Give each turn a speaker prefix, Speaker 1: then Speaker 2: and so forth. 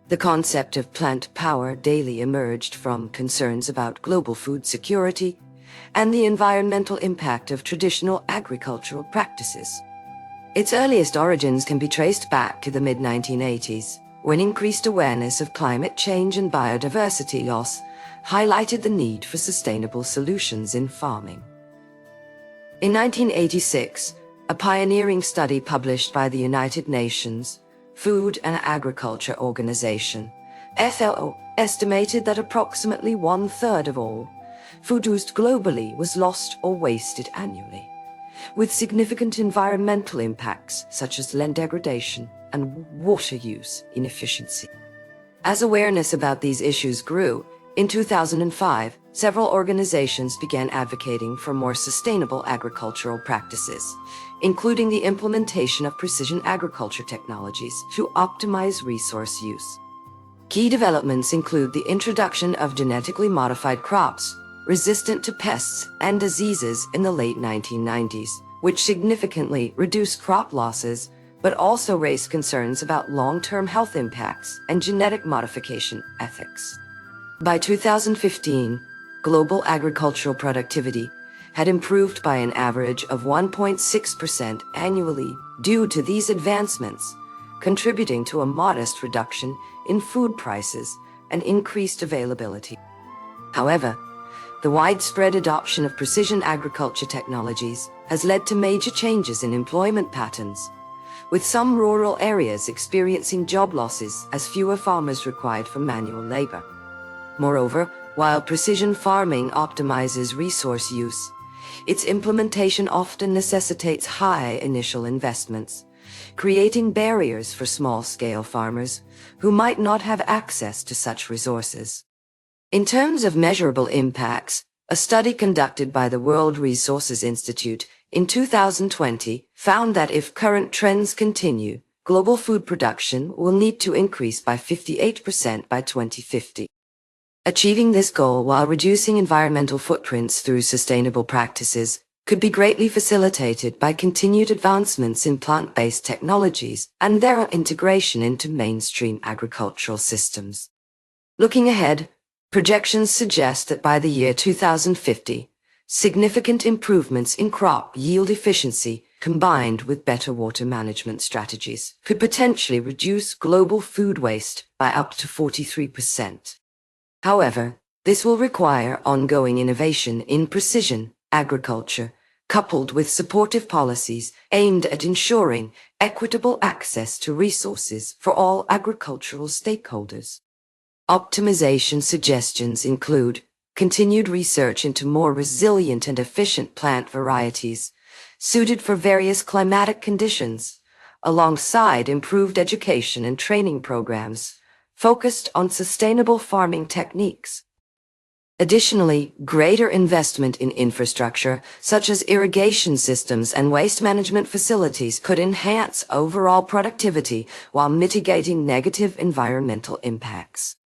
Speaker 1: The concept of plant power daily emerged from concerns about global food security and the environmental impact of traditional agricultural practices. Its earliest origins can be traced back to the mid-1980s, when increased awareness of climate change and biodiversity loss highlighted the need for sustainable solutions in farming. In 1986, a pioneering study published by the United Nations Food and Agriculture Organization, FAO, estimated that approximately 1/3 of all food used globally was lost or wasted annually, with significant environmental impacts such as land degradation and water use inefficiency. As awareness about these issues grew, in 2005, several organizations began advocating for more sustainable agricultural practices, including the implementation of precision agriculture technologies to optimize resource use. Key developments include the introduction of genetically modified crops resistant to pests and diseases in the late 1990s, which significantly reduced crop losses, but also raised concerns about long-term health impacts and genetic modification ethics. By 2015, global agricultural productivity had improved by an average of 1.6% annually due to these advancements, contributing to a modest reduction in food prices and increased availability. However, the widespread adoption of precision agriculture technologies has led to major changes in employment patterns, with some rural areas experiencing job losses as fewer farmers required for manual labor. Moreover, while precision farming optimizes resource use, its implementation often necessitates high initial investments, creating barriers for small-scale farmers who might not have access to such resources. In terms of measurable impacts, a study conducted by the World Resources Institute in 2020 found that if current trends continue, global food production will need to increase by 58% by 2050. Achieving this goal while reducing environmental footprints through sustainable practices could be greatly facilitated by continued advancements in plant-based technologies and their integration into mainstream agricultural systems. Looking ahead, projections suggest that by the year 2050, significant improvements in crop yield efficiency combined with better water management strategies could potentially reduce global food waste by up to 43%. However, this will require ongoing innovation in precision agriculture, coupled with supportive policies aimed at ensuring equitable access to resources for all agricultural stakeholders. Optimization suggestions include continued research into more resilient and efficient plant varieties suited for various climatic conditions, alongside improved education and training programs focused on sustainable farming techniques. Additionally, greater investment in infrastructure, such as irrigation systems and waste management facilities, could enhance overall productivity while mitigating negative environmental impacts.